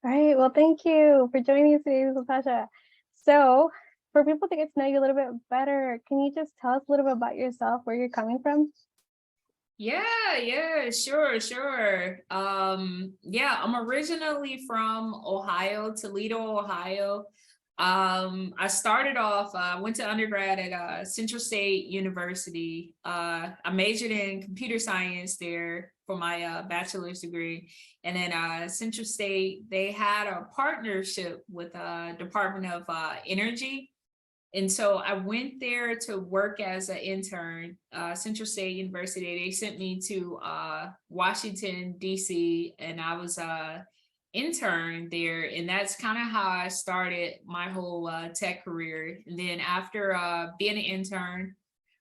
All right. Well, thank you for joining us today, Natasha. So, for people to get to know you a little bit better, can you just tell us a little bit about yourself, where you're coming from? Yeah, sure. Yeah, I'm originally from Ohio, Toledo, Ohio. I started off, went to undergrad at Central State University. I majored in computer science there for my bachelor's degree. And then Central State, they had a partnership with Department of Energy. And so I went there to work as an intern, Central State University. They sent me to Washington, D.C., and I was a intern there. And that's kind of how I started my whole tech career. And then after being an intern,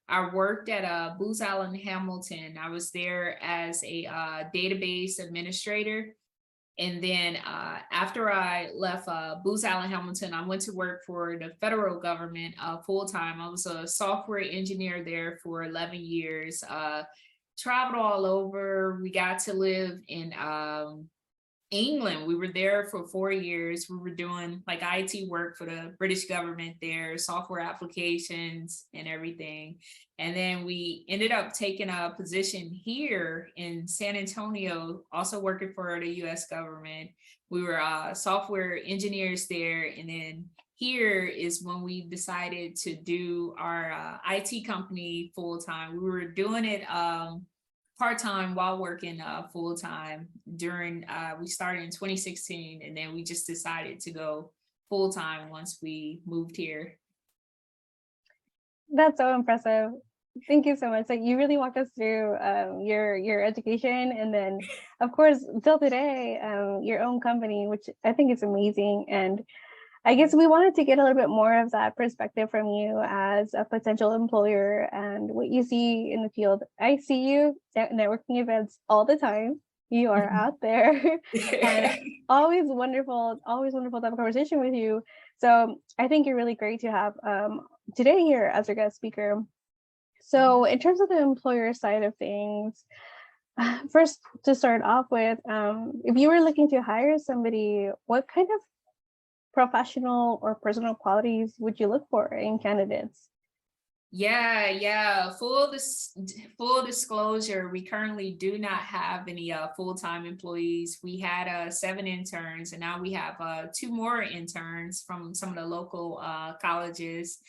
I worked at Booz Allen Hamilton. I was there as a database administrator. And then after I left Booz Allen Hamilton, I went to work for the federal government full time. I was a software engineer there for 11 years. Traveled all over. We got to live in England. We were there for 4 years. We were doing like IT work for the British government there, software applications and everything. And then we ended up taking a position here in San Antonio, also working for the US government. We were software engineers there. And then here is when we decided to do our IT company full time. We were doing it part-time while working full-time during we started in 2016, and then we just decided to go full-time once we moved here. That's so impressive. Thank you so much. Like you really walked us through your education, and then, of course, till today, your own company, which I think is amazing. And I guess we wanted to get a little bit more of that perspective from you as a potential employer and what you see in the field. I see you at networking events all the time. You are out there and always wonderful to have a conversation with you. So I think you're really great to have today here as our guest speaker. So in terms of the employer side of things, first to start off with, if you were looking to hire somebody, what kind of professional or personal qualities would you look for in candidates? Yeah. Full disclosure, we currently do not have any full-time employees. We had 7 interns, and now we have 2 more interns from some of the local colleges.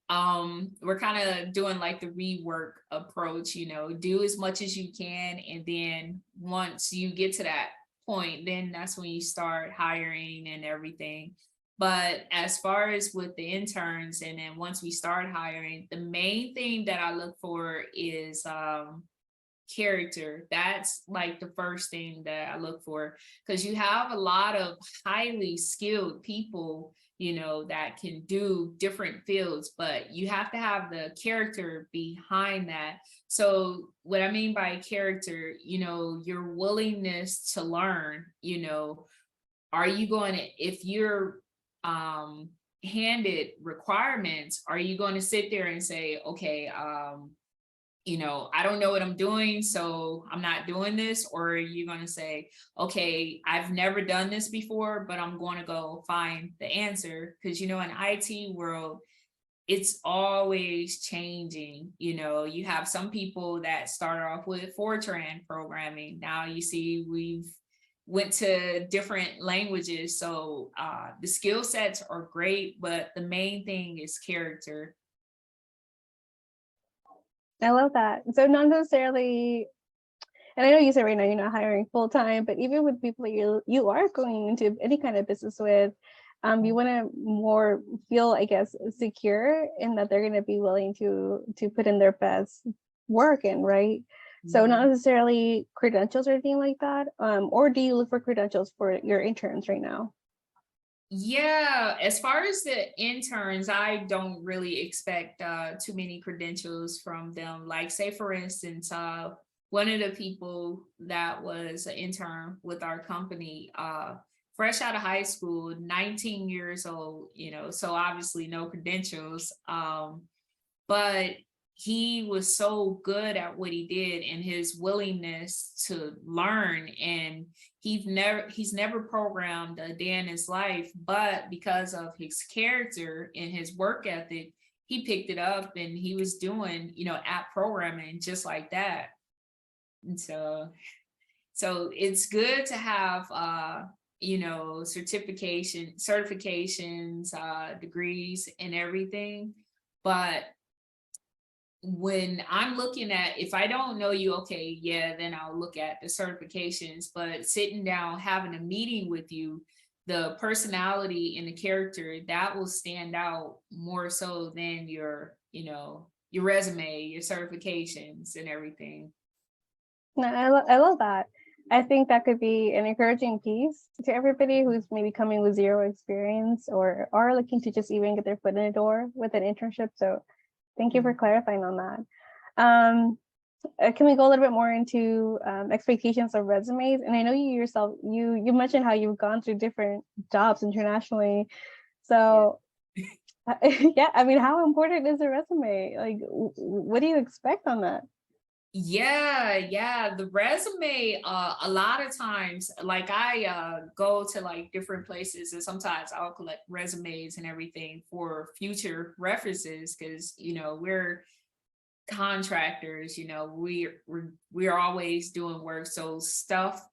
We're kind of doing like the rework approach, do as much as you can, and then once you get to that point, then that's when you start hiring and everything. But as far as with the interns, and then once we start hiring, the main thing that I look for is character. That's like the first thing that I look for, because you have a lot of highly skilled people, that can do different fields, but you have to have the character behind that. So what I mean by character, your willingness to learn, are you going to, if you're handed requirements, are you going to sit there and say, okay, I don't know what I'm doing, so I'm not doing this? Or are you going to say, okay, I've never done this before, but I'm going to go find the answer? Because, in IT world, it's always changing. You have some people that start off with Fortran programming. Now you see we've went to different languages. So the skill sets are great, but the main thing is character. I love that. So not necessarily, and I know you said right now you're not hiring full time, but even with people that you are going into any kind of business with, you want to more feel, I guess, secure in that they're going to be willing to put in their best work in, right? So not necessarily credentials or anything like that. Or do you look for credentials for your interns right now? Yeah, as far as the interns, I don't really expect too many credentials from them. Like, say for instance, one of the people that was an intern with our company, fresh out of high school, 19 years old, so obviously no credentials. But he was so good at what he did and his willingness to learn, and he's never programmed a day in his life, but because of his character and his work ethic, he picked it up and he was doing, app programming just like that. And so it's good to have certifications, degrees and everything. But when I'm looking at, if I don't know you, okay, yeah, then I'll look at the certifications. But sitting down, having a meeting with you, the personality and the character that will stand out more so than your resume, your certifications and everything. No, I love that. I think that could be an encouraging piece to everybody who's maybe coming with zero experience or are looking to just even get their foot in the door with an internship. So thank you for clarifying on that. Can we go a little bit more into expectations of resumes? And I know you yourself, you mentioned how you've gone through different jobs internationally. So yeah, I mean, how important is a resume? Like, what do you expect on that? Yeah, the resume, a lot of times, like I go to like different places and sometimes I'll collect resumes and everything for future references, because we're contractors, we're always doing work, so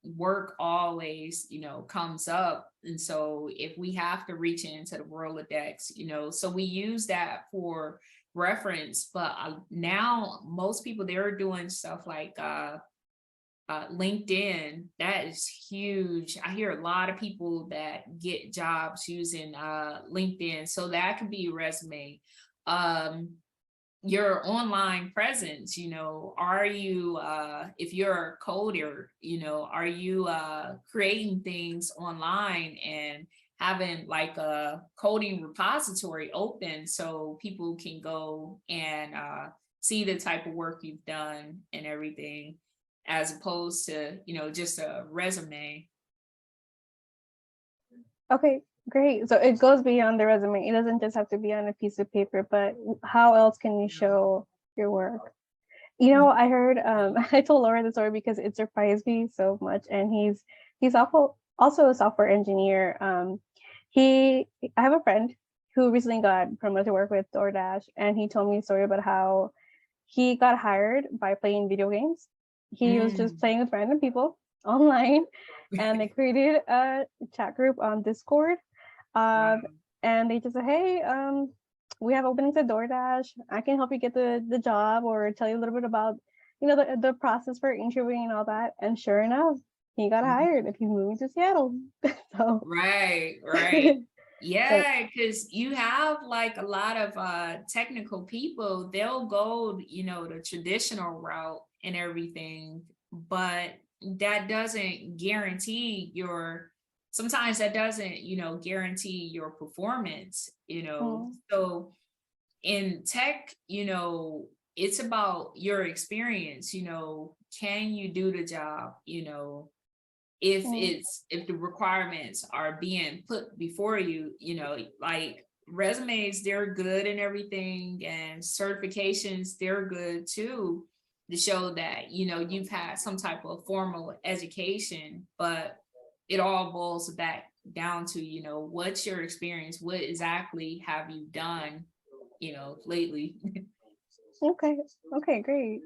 work always comes up. And so if we have to reach into the Rolodex, so we use that for reference. But now most people, they're doing stuff like LinkedIn. That is huge. I hear a lot of people that get jobs using LinkedIn, so that could be a resume. Your online presence, are you if you're a coder, are you creating things online and having like a coding repository open so people can go and see the type of work you've done and everything, as opposed to just a resume. Okay, great. So it goes beyond the resume. It doesn't just have to be on a piece of paper, but how else can you show your work? I heard, I told Laura the story because it surprised me so much. And he's also a software engineer. I have a friend who recently got promoted to work with DoorDash, and he told me a story about how he got hired by playing video games. He was just playing with random people online, and they created a chat group on Discord. Wow. And they just said, hey, we have openings at DoorDash. I can help you get the job or tell you a little bit about, the process for interviewing and all that. And sure enough, he got hired and he's moving to Seattle. So Right. so Yeah, because you have like a lot of technical people, they'll go, the traditional route and everything, but that doesn't guarantee sometimes that doesn't, guarantee your performance, So in tech, it's about your experience, can you do the job, if the requirements are being put before you, like resumes, they're good and everything, and certifications, they're good too, to show that you've had some type of formal education. But it all boils back down to what's your experience, what exactly have you done lately. okay, great.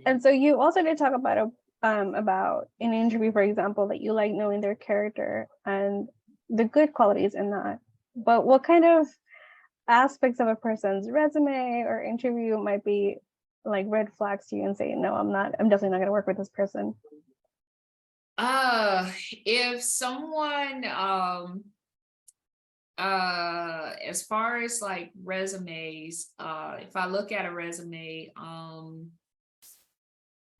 And so you also did talk about an interview, for example, that you like knowing their character and the good qualities in that. But what kind of aspects of a person's resume or interview might be like red flags to you and say, no, I'm definitely not going to work with this person? If someone as far as like resumes, if I look at a resume,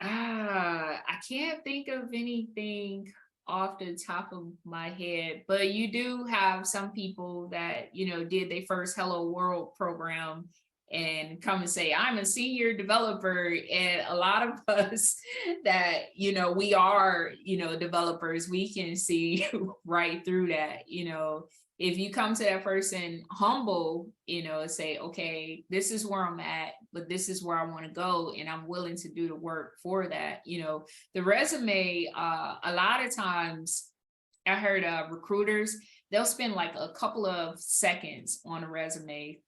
I can't think of anything off the top of my head, but you do have some people that did their first Hello World program and come and say, I'm a senior developer. And a lot of us that, we are, developers, we can see right through that. If you come to that person humble, and say, okay, this is where I'm at, but this is where I want to go, and I'm willing to do the work for that. The resume, a lot of times I heard recruiters, they'll spend like a couple of seconds on a resume.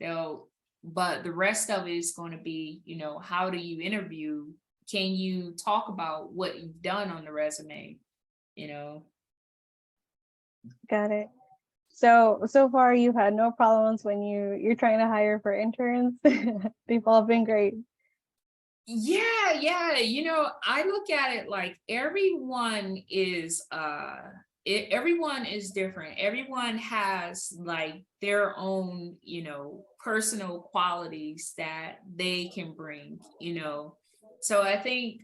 But the rest of it is going to be, how do you interview? Can you talk about what you've done on the resume? Got it. So far you've had no problems when you're trying to hire for interns. They've all been great. Yeah. I look at it like everyone is everyone is different. Everyone has like their own, personal qualities that they can bring. So I think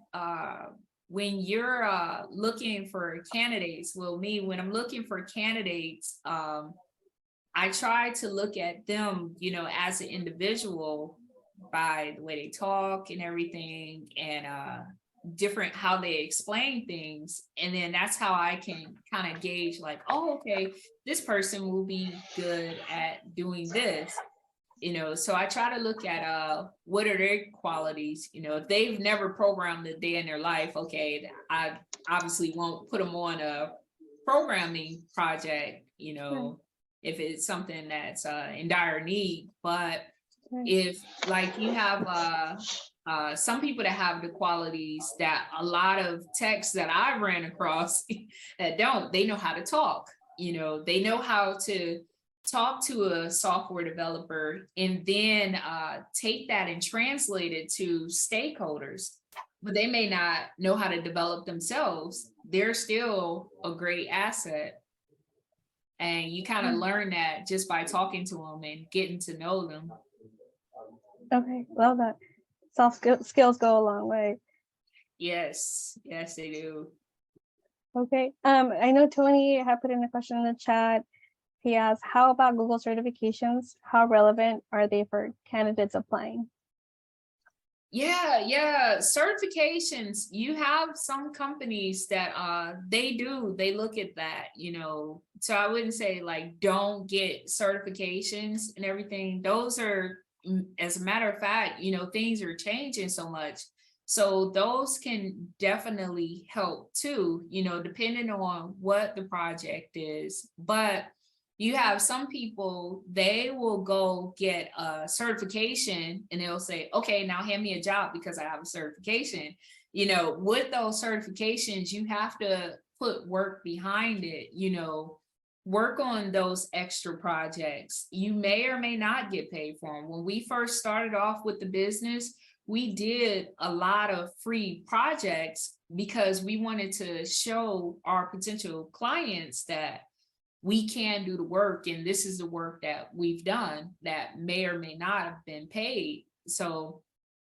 when you're looking for candidates, when I'm looking for candidates, I try to look at them, as an individual by the way they talk and everything, and different how they explain things. And then that's how I can kind of gauge like, oh, okay, this person will be good at doing this. So I try to look at what are their qualities. If they've never programmed a day in their life, okay, I obviously won't put them on a programming project, if it's something that's in dire need. But if like you have some people that have the qualities that a lot of techs that I ran across that don't, they know how to talk, they know how to talk to a software developer and then take that and translate it to stakeholders, but they may not know how to develop themselves. They're still a great asset. And you kind of learn that just by talking to them and getting to know them. Okay, love that. Soft skills go a long way. Yes, they do. Okay, I know Tony had put in a question in the chat. He asked, how about Google certifications? How relevant are they for candidates applying? Yeah. Certifications, you have some companies that they look at that, So I wouldn't say like don't get certifications and everything. Those are, as a matter of fact, things are changing so much. So those can definitely help too, depending on what the project is. But you have some people, they will go get a certification and they'll say, okay, now hand me a job because I have a certification. With those certifications, you have to put work behind it, work on those extra projects. You may or may not get paid for them. When we first started off with the business, we did a lot of free projects because we wanted to show our potential clients that we can do the work, and this is the work that we've done that may or may not have been paid. So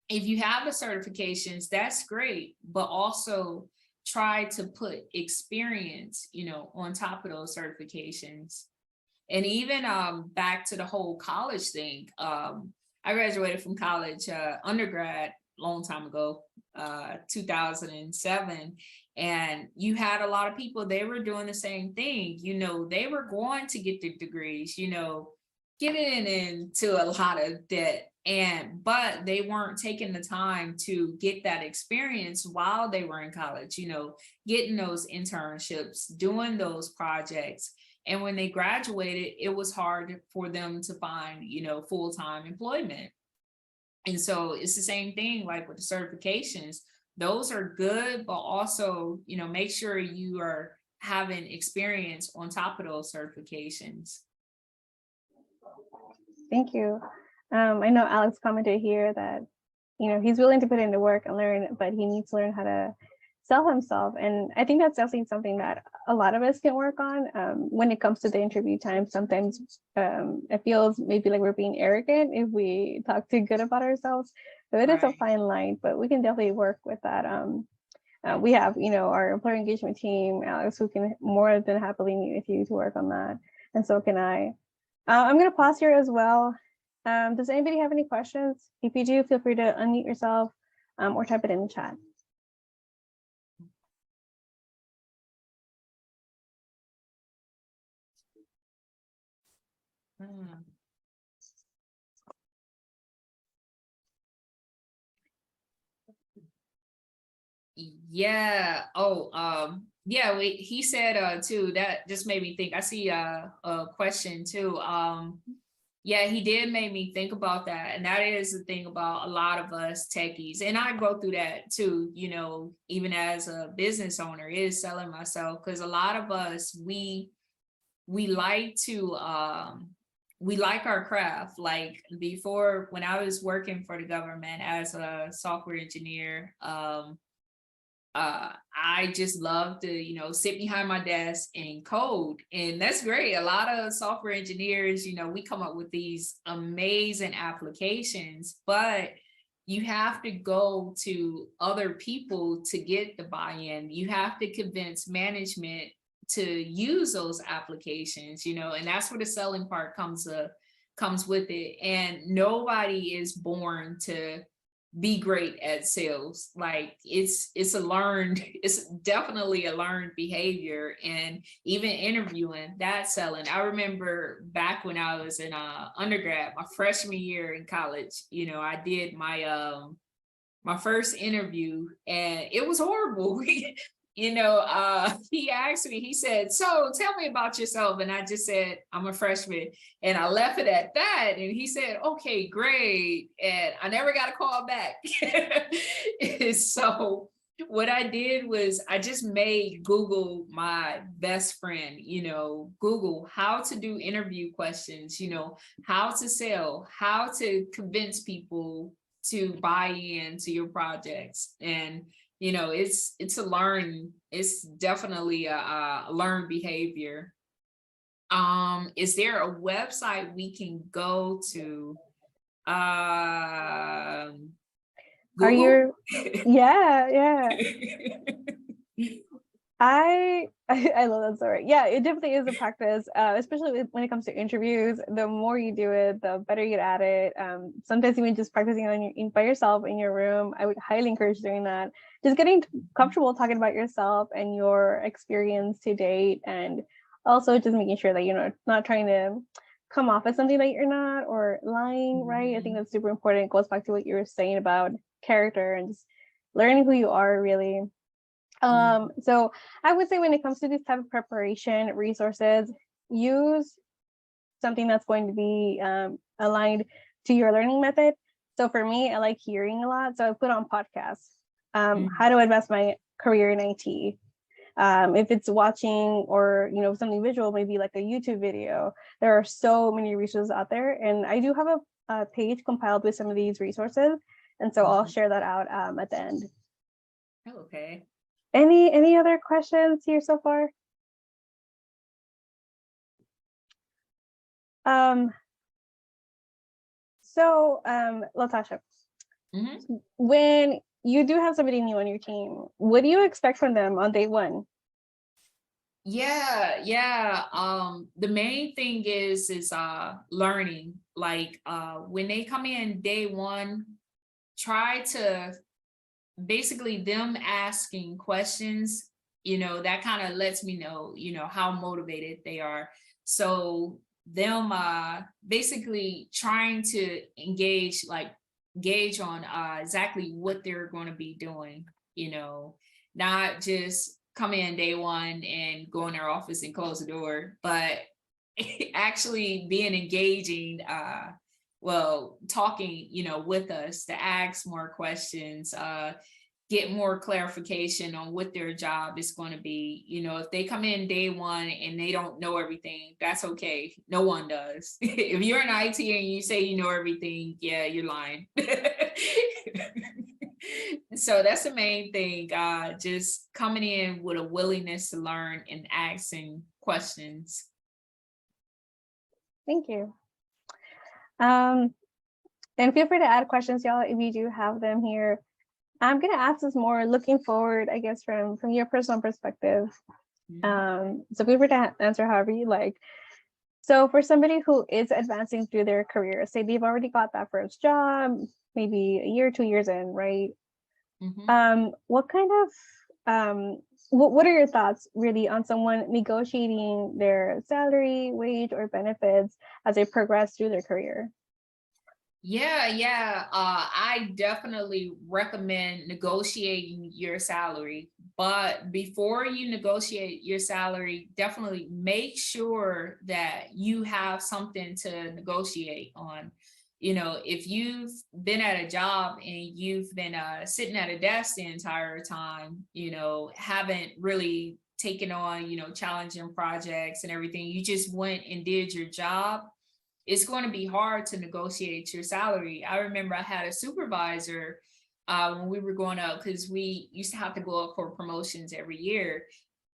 if you have the certifications, that's great, but also try to put experience, on top of those certifications. And even back to the whole college thing, I graduated from college, undergrad, long time ago, 2007. And you had a lot of people, they were doing the same thing. They were going to get the degrees, getting into a lot of debt. But they weren't taking the time to get that experience while they were in college, getting those internships, doing those projects. And when they graduated, it was hard for them to find, full-time employment. And so it's the same thing like with the certifications. Those are good, but also, make sure you are having experience on top of those certifications. Thank you. I know Alex commented here that, he's willing to put in the work and learn, but he needs to learn how to sell himself. And I think that's definitely something that a lot of us can work on when it comes to the interview time. Sometimes it feels maybe like we're being arrogant if we talk too good about ourselves. So it is a fine line, but we can definitely work with that. We have, our employer engagement team, Alex, who can more than happily meet with you to work on that. And so can I. I'm going to pause here as well. Does anybody have any questions? If you do, feel free to unmute yourself or type it in the chat. Hmm. Yeah. Oh, yeah, he said too, that just made me think. I see a question too. Yeah, he did make me think about that. And that is the thing about a lot of us techies. And I go through that too, you know, even as a business owner, is selling myself. Because a lot of us, we like to we like our craft. Like before, when I was working for the government as a software engineer, I just love to, you know, sit behind my desk and code. And that's great. A lot of software engineers, you know, we come up with these amazing applications, but you have to go to other people to get the buy-in. You have to convince management to use those applications, you know, and that's where the selling part comes with it. And nobody is born to be great at sales. Like it's a learned, it's definitely a learned behavior. And even interviewing, that selling. I remember back when I was in undergrad, my freshman year in college, you know, I did my first interview and it was horrible. You know, he asked me, he said, so tell me about yourself. And I just said, I'm a freshman. And I left it at that. And he said, okay, great. And I never got a call back. So what I did was I just made Google my best friend, you know, Google how to do interview questions, you know, how to sell, how to convince people to buy into your projects. And you know, it's it's definitely a learned behavior. Is there a website we can go to? Are Google? you? Yeah. I love that story. Yeah, it definitely is a practice, especially when it comes to interviews. The more you do it, the better you get at it. Sometimes even just practicing by yourself in your room. I would highly encourage doing that. Just getting comfortable talking about yourself and your experience to date, and also just making sure that you're not trying to come off as something that you're not, or lying, right? I think that's super important. It goes back to what you were saying about character and just learning who you are, really. So I would say when it comes to this type of preparation resources, use something that's going to be aligned to your learning method. So for me, I like hearing a lot. So I put on podcasts, how to advance my career in IT. If it's watching or, something visual, maybe like a YouTube video, there are so many resources out there. And I do have a page compiled with some of these resources. And so I'll share that out at the end. Okay. Any other questions here so far? Latasha, when you do have somebody new on your team, what do you expect from them on day one? Yeah. The main thing is learning. Like when they come in day one, try to basically them asking questions, that kind of lets me know, how motivated they are. So them basically trying to gauge on exactly what they're going to be doing, not just come in day one and go in their office and close the door, but actually being engaging, talking, with us to ask more questions, get more clarification on what their job is going to be. If they come in day one and they don't know everything, that's okay. No one does. If you're in IT and you say you know everything, yeah, you're lying. So that's the main thing. Just coming in with a willingness to learn and asking questions. Thank you. And feel free to add questions, y'all, if you do have them here. I'm going to ask this more looking forward, I guess, from your personal perspective. So feel free to answer however you like. So for somebody who is advancing through their career, say they've already got that first job, maybe a year, 2 years in, right? What kind of what are your thoughts really on someone negotiating their salary, wage, or benefits as they progress through their career? Yeah. I definitely recommend negotiating your salary. But before you negotiate your salary, definitely make sure that you have something to negotiate on. You know, if you've been at a job and you've been sitting at a desk the entire time, you know, haven't really taken on, you know, challenging projects and everything, you just went and did your job, it's going to be hard to negotiate your salary. I remember I had a supervisor when we were going up, because we used to have to go up for promotions every year.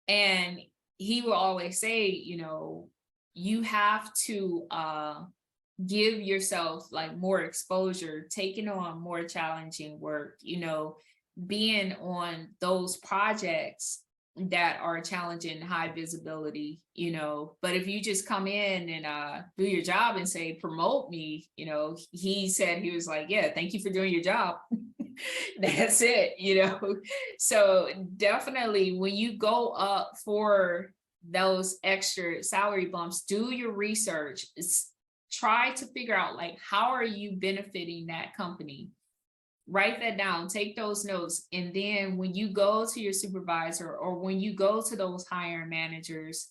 And he will always say, you know, you have to give yourself like more exposure, taking on more challenging work, you know, being on those projects that are challenging, high visibility, you know. But if you just come in and do your job and say promote me, you know, he said, he was like, yeah, thank you for doing your job. That's it, you know. So definitely when you go up for those extra salary bumps, do your research. Try to figure out like, how are you benefiting that company? Write that down, take those notes. And then when you go to your supervisor or when you go to those hiring managers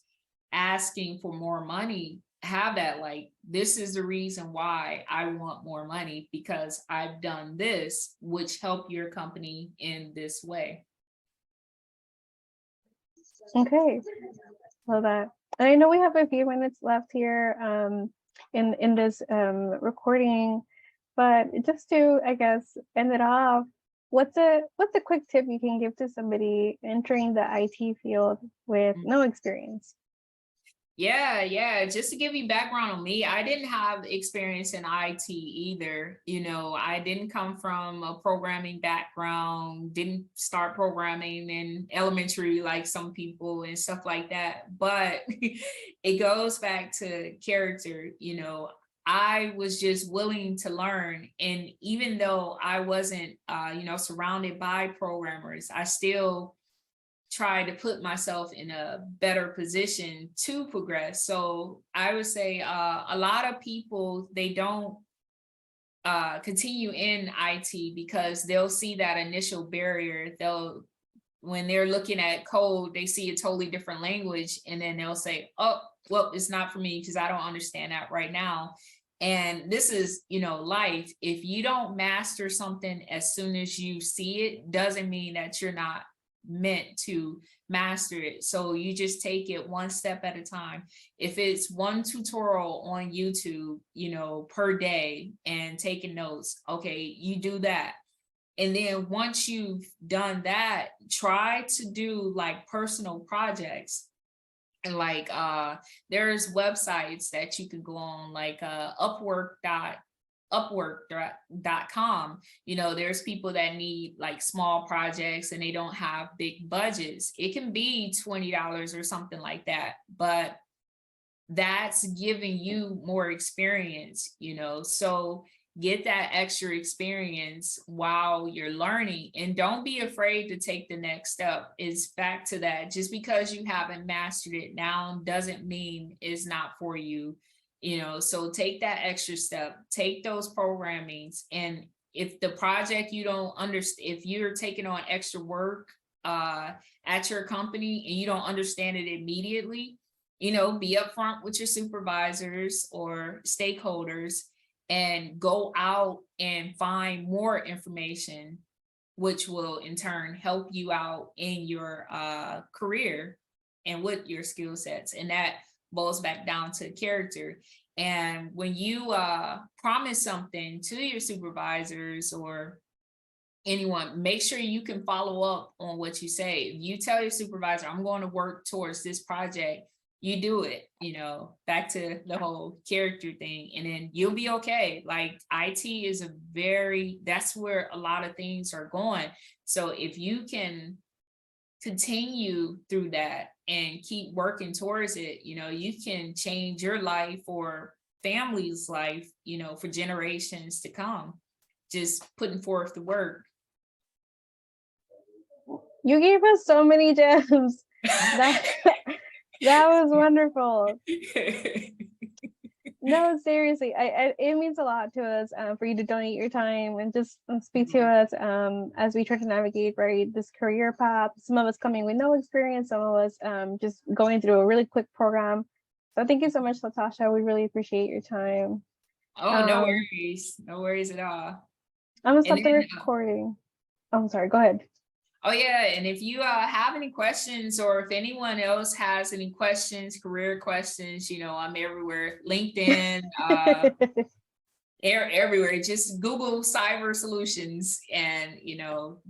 asking for more money, have that like, this is the reason why I want more money, because I've done this, which helped your company in this way. Okay, love that. And I know we have a few minutes left here in this recording, but just to, I guess, end it off, what's a quick tip you can give to somebody entering the IT field with no experience? Yeah. Just to give you background on me, I didn't have experience in IT either. You know, I didn't come from a programming background, didn't start programming in elementary like some people and stuff like that. But it goes back to character. You know, I was just willing to learn. And even though I wasn't, you know, surrounded by programmers, I still try to put myself in a better position to progress. So I would say a lot of people, they don't continue in IT because they'll see that initial barrier. They'll, when they're looking at code, they see a totally different language, and then they'll say, oh, well, it's not for me because I don't understand that right now. And this is, you know, life. If you don't master something as soon as you see it, doesn't mean that you're not meant to master it. So you just take it one step at a time. If it's one tutorial on YouTube, you know, per day and taking notes, okay, you do that. And then once you've done that, try to do like personal projects. And like there's websites that you can go on, like upwork.com. You know, there's people that need like small projects and they don't have big budgets. It can be $20 or something like that, but that's giving you more experience, you know. So get that extra experience while you're learning, and don't be afraid to take the next step. It's back to that, just because you haven't mastered it now doesn't mean it's not for you, you know. So take that extra step, take those programmings. And if the project you don't understand, if you're taking on extra work at your company and you don't understand it immediately, you know, be upfront with your supervisors or stakeholders and go out and find more information, which will in turn help you out in your career and with your skill sets. And that boils back down to character. And when you promise something to your supervisors or anyone, make sure you can follow up on what you say. If you tell your supervisor, I'm going to work towards this project, you do it, you know, back to the whole character thing, and then you'll be okay. Like IT is a very, that's where a lot of things are going. So if you can continue through that, and keep working towards it, you can change your life or family's life, for generations to come, just putting forth the work. You gave us so many gems. That that was wonderful. No, seriously, it means a lot to us for you to donate your time and just speak to us as we try to navigate, right, this career path. Some of us coming with no experience, some of us just going through a really quick program. So thank you so much, Latasha. We really appreciate your time. Oh, no Um, worries. No worries at all. I'm gonna And stop the then, recording. Oh, I'm sorry. Go ahead. oh yeah, and if you have any questions, or if anyone else has any questions, career questions, I'm everywhere. LinkedIn, everywhere. Just Google cyber solutions, and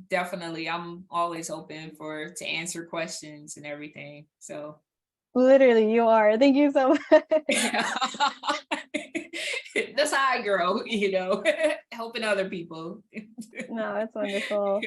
definitely I'm always open to answer questions and everything. So Literally, you are. Thank you so much. that's how I grow, helping other people. No, it's wonderful.